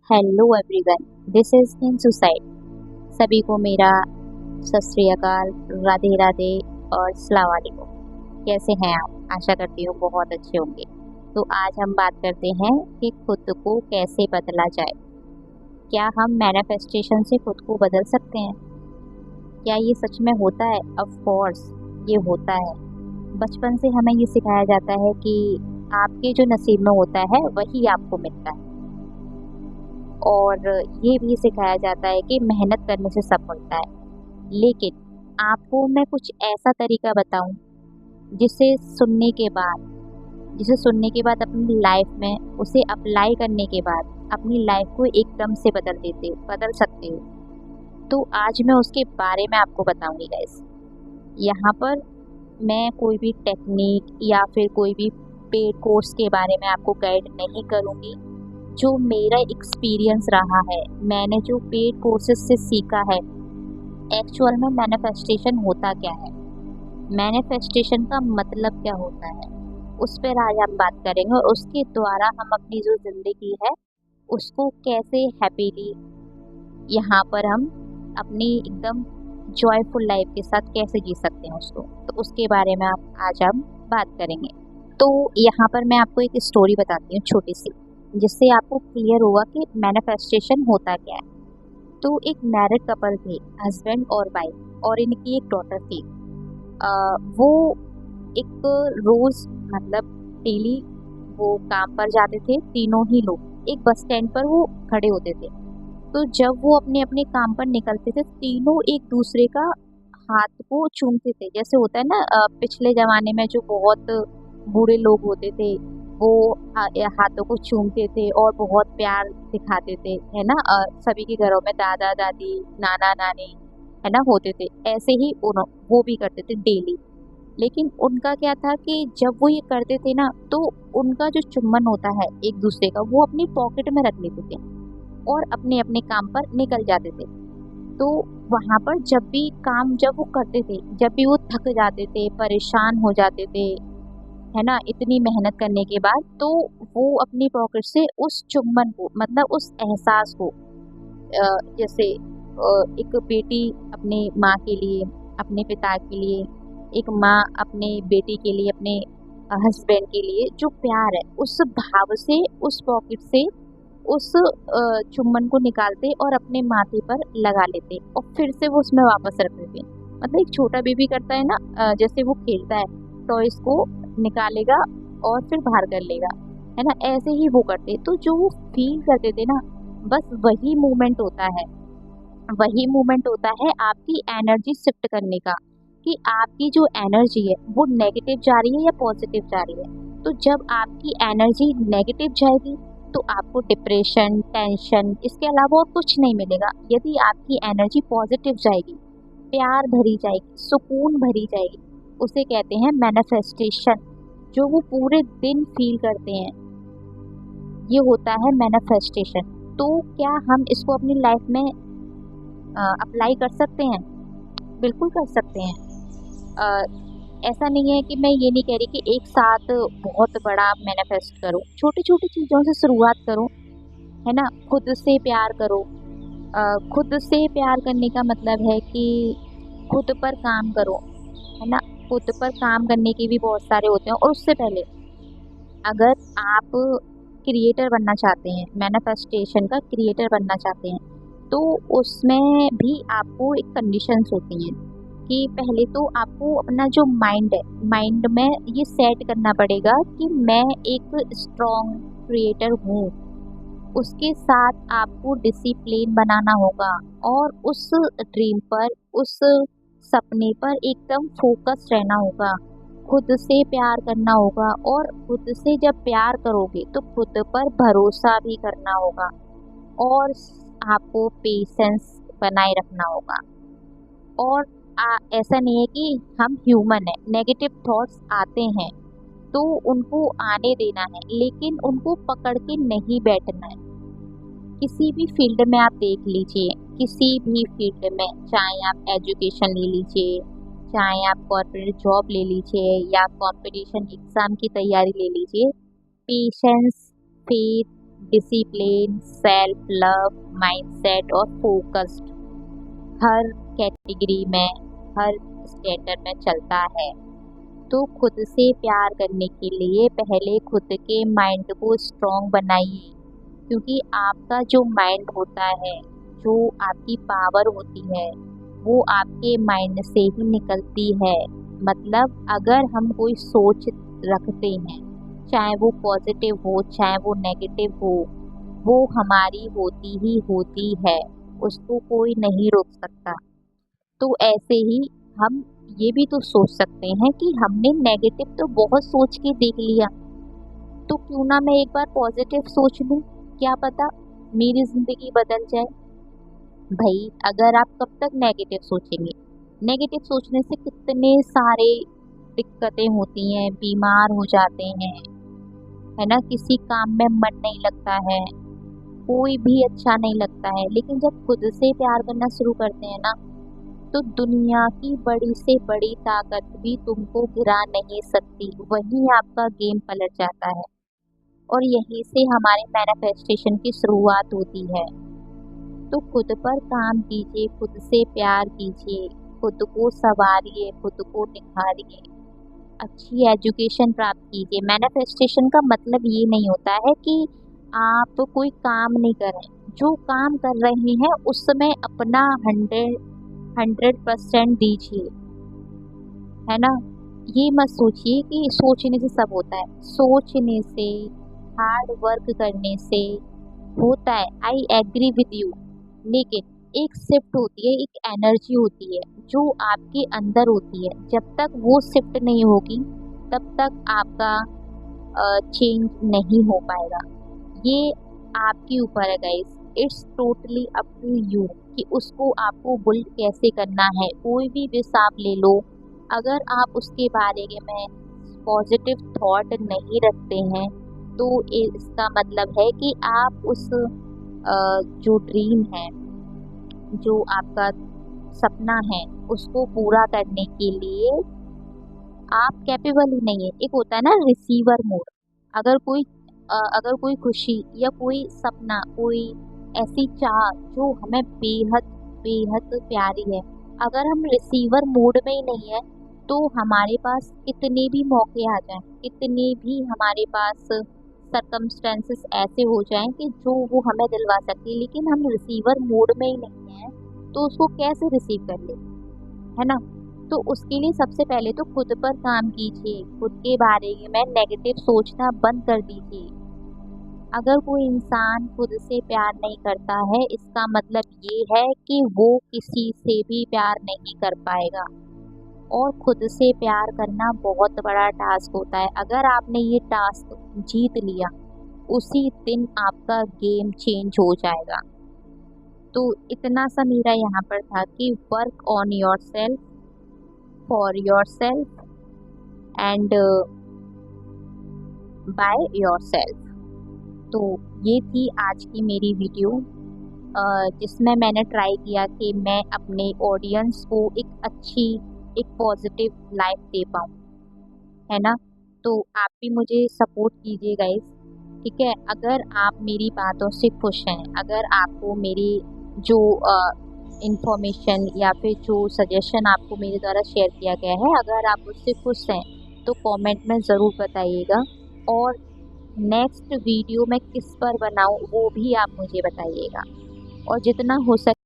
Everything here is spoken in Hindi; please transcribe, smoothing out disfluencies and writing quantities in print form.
Hello everyone, this is in suicide. सभी को मेरा सत श्री अकाल, राधे राधे और अस्सलाम वालेकुम। कैसे हैं आप? आशा करती हूँ बहुत अच्छे होंगे। तो आज हम बात करते हैं कि खुद को कैसे बदला जाए। क्या हम मैनिफेस्टेशन से खुद को बदल सकते हैं? क्या ये सच में होता है? ऑफ कोर्स ये होता है। बचपन से हमें ये सिखाया जाता है कि आपके जो नसीब में होता है वही आपको मिलता है, और ये भी सिखाया जाता है कि मेहनत करने से सब मिलता है। लेकिन आपको मैं कुछ ऐसा तरीका बताऊं जिसे सुनने के बाद अपनी लाइफ में उसे अप्लाई करने के बाद अपनी लाइफ को एकदम से बदल सकते हो। तो आज मैं उसके बारे में आपको बताऊंगी गाइस। यहाँ पर मैं कोई भी टेक्निक या फिर कोई भी पेड कोर्स के बारे में आपको गाइड नहीं करूँगी। जो मेरा एक्सपीरियंस रहा है, मैंने जो पेड कोर्सेज से सीखा है, एक्चुअल में मैनिफेस्टेशन होता क्या है, मैनिफेस्टेशन का मतलब क्या होता है, उस पर आज हम बात करेंगे। और उसके द्वारा हम अपनी जो ज़िंदगी है उसको कैसे हैप्पीली यहाँ पर हम अपनी एकदम जॉयफुल लाइफ के साथ कैसे जी सकते हैं उसको, तो उसके बारे में आज हम बात करेंगे। तो यहाँ पर मैं आपको एक स्टोरी बताती हूँ छोटी सी, जिससे आपको क्लियर होगा कि मैनिफेस्टेशन होता क्या है। तो एक मैरिड कपल थे, हस्बैंड और वाइफ, और इनकी एक डॉटर थी। वो एक रोज मतलब डेली वो काम पर जाते थे, तीनों ही लोग एक बस स्टैंड पर वो खड़े होते थे। तो जब वो अपने अपने काम पर निकलते थे, तीनों एक दूसरे का हाथ को चूमते थे। जैसे होता है ना, पिछले जमाने में जो बहुत बूढ़े लोग होते थे वो हाथों को चूमते थे और बहुत प्यार दिखाते थे, है ना। सभी के घरों में दादा दादी, नाना नानी, है ना, होते थे। ऐसे ही वो भी करते थे डेली। लेकिन उनका क्या था कि जब वो ये करते थे ना, तो उनका जो चुम्बन होता है एक दूसरे का, वो अपनी पॉकेट में रख लेते थे और अपने अपने काम पर निकल जाते थे। तो वहाँ पर जब वो करते थे, जब भी वो थक जाते थे, परेशान हो जाते थे, है ना, इतनी मेहनत करने के बाद, तो वो अपनी पॉकेट से उस चुम्बन को, मतलब उस एहसास को, जैसे एक बेटी अपने माँ के लिए, अपने पिता के लिए, एक माँ अपने बेटी के लिए, अपने हस्बैंड के लिए जो प्यार है, उस भाव से उस पॉकेट से उस चुम्बन को निकालते और अपने माथे पर लगा लेते और फिर से वो उसमें वापस रख देते। मतलब एक छोटा बेबी करता है ना, जैसे वो खेलता है तो इसको निकालेगा और फिर बाहर कर लेगा, है ना, ऐसे ही वो करते। तो जो वो फील करते थे ना, बस वही मूवमेंट होता है आपकी एनर्जी शिफ्ट करने का, कि आपकी जो एनर्जी है वो नेगेटिव जा रही है या पॉजिटिव जा रही है। तो जब आपकी एनर्जी नेगेटिव जाएगी तो आपको डिप्रेशन, टेंशन, इसके अलावा और कुछ नहीं मिलेगा। यदि आपकी एनर्जी पॉजिटिव जाएगी, प्यार भरी जाएगी, सुकून भरी जाएगी, उसे कहते हैं मैनिफेस्टेशन। जो वो पूरे दिन फील करते हैं, ये होता है मैनिफेस्टेशन। तो क्या हम इसको अपनी लाइफ में अप्लाई कर सकते हैं? बिल्कुल कर सकते हैं। अ, ऐसा नहीं है कि मैं ये नहीं कह रही कि एक साथ बहुत बड़ा मैनिफेस्ट करो, छोटी छोटी चीज़ों से शुरुआत करो, है ना। खुद से प्यार करो। खुद से प्यार करने का मतलब है कि खुद पर काम करो, है ना। खुद पर काम करने के भी बहुत सारे होते हैं। और उससे पहले, अगर आप क्रिएटर बनना चाहते हैं, मैनिफेस्टेशन का क्रिएटर बनना चाहते हैं, तो उसमें भी आपको एक कंडीशंस होती हैं कि पहले तो आपको अपना जो माइंड है, माइंड में ये सेट करना पड़ेगा कि मैं एक स्ट्रॉन्ग क्रिएटर हूँ। उसके साथ आपको डिसिप्लिन बनाना होगा और उस ड्रीम पर, उस सपने पर एकदम फोकस रहना होगा। खुद से प्यार करना होगा, और खुद से जब प्यार करोगे तो खुद पर भरोसा भी करना होगा, और आपको पेशेंस बनाए रखना होगा। और ऐसा नहीं है कि हम ह्यूमन है, नेगेटिव थॉट्स आते हैं तो उनको आने देना है, लेकिन उनको पकड़ के नहीं बैठना है। किसी भी फील्ड में आप देख लीजिए, किसी भी फील्ड में, चाहे आप एजुकेशन ले लीजिए, चाहे आप कॉर्पोरेट जॉब ले लीजिए, या कंपटीशन एग्ज़ाम की तैयारी ले लीजिए, patience, faith, discipline, self love, mindset और फोकस्ड हर कैटेगरी में, हर स्टेटस में चलता है। तो खुद से प्यार करने के लिए पहले खुद के माइंड को स्ट्रॉन्ग बनाइए, क्योंकि आपका जो माइंड होता है, जो आपकी पावर होती है, वो आपके माइंड से ही निकलती है। मतलब अगर हम कोई सोच रखते हैं, चाहे वो पॉजिटिव हो चाहे वो नेगेटिव हो, वो हमारी होती ही होती है, उसको कोई नहीं रोक सकता। तो ऐसे ही हम ये भी तो सोच सकते हैं कि हमने नेगेटिव तो बहुत सोच के देख लिया, तो क्यों ना मैं एक बार पॉजिटिव सोच लूं, क्या पता मेरी ज़िंदगी बदल जाए। भाई अगर आप कब तक नेगेटिव सोचेंगे, नेगेटिव सोचने से कितने सारे दिक्कतें होती हैं, बीमार हो जाते हैं, है ना, किसी काम में मन नहीं लगता है, कोई भी अच्छा नहीं लगता है। लेकिन जब खुद से प्यार करना शुरू करते हैं ना, तो दुनिया की बड़ी से बड़ी ताकत भी तुमको गिरा नहीं सकती, वहीं आपका गेम पलट जाता है। और यहीं से हमारे मैनिफेस्टेशन की शुरुआत होती है। तो खुद पर काम कीजिए, खुद से प्यार कीजिए, खुद को संवारिए, खुद को निखारिए, अच्छी एजुकेशन प्राप्त कीजिए। मैनिफेस्टेशन का मतलब ये नहीं होता है कि आप कोई काम नहीं कर रहे, जो काम कर रहे हैं उसमें अपना 100% दीजिए, है ना। ये मत सोचिए कि सोचने से सब होता है, सोचने से, हार्ड वर्क करने से होता है, आई एग्री विद यू। लेकिन एक शिफ्ट होती है, एक एनर्जी होती है जो आपके अंदर होती है, जब तक वो शिफ्ट नहीं होगी तब तक आपका चेंज नहीं हो पाएगा। ये आपके ऊपर है guys, it's totally up to you कि उसको आपको बिल्ड कैसे करना है। कोई भी विश आप ले लो, अगर आप उसके बारे में पॉजिटिव थॉट नहीं रखते हैं, तो इसका मतलब है कि आप उस जो ड्रीम है, जो आपका सपना है, उसको पूरा करने के लिए आप कैपेबल ही नहीं है। एक होता है ना रिसीवर मोड, अगर कोई खुशी या कोई सपना, कोई ऐसी चाह जो हमें बेहद बेहद प्यारी है, अगर हम रिसीवर मोड में ही नहीं है, तो हमारे पास कितने भी मौके आ जाएं, कितने भी हमारे पास सर्कमस्टेंसेस ऐसे हो जाएं कि जो वो हमें दिलवा सकती है, लेकिन हम रिसीवर मोड में ही नहीं हैं, तो उसको कैसे रिसीव कर ले, है ना। तो उसके लिए सबसे पहले तो खुद पर काम कीजिए, खुद के बारे में नेगेटिव सोचना बंद कर दीजिए। अगर कोई इंसान खुद से प्यार नहीं करता है, इसका मतलब ये है कि वो किसी से भी प्यार नहीं कर पाएगा। और खुद से प्यार करना बहुत बड़ा टास्क होता है। अगर आपने ये टास्क जीत लिया, उसी दिन आपका गेम चेंज हो जाएगा। तो इतना सा मेरा यहाँ पर था कि work on your self, for your self and by your self. तो ये थी आज की मेरी वीडियो, जिसमें मैंने ट्राई किया कि मैं अपने ऑडियंस को एक पॉजिटिव लाइफ दे पाऊँ, है ना। तो आप भी मुझे सपोर्ट कीजिए गाइस, ठीक है। अगर आप मेरी बातों से खुश हैं, अगर आपको मेरी जो इन्फॉर्मेशन या फिर जो सजेशन आपको मेरे द्वारा शेयर किया गया है, अगर आप उससे खुश हैं, तो कमेंट में ज़रूर बताइएगा। और नेक्स्ट वीडियो मैं किस पर बनाऊं वो भी आप मुझे बताइएगा, और जितना हो सके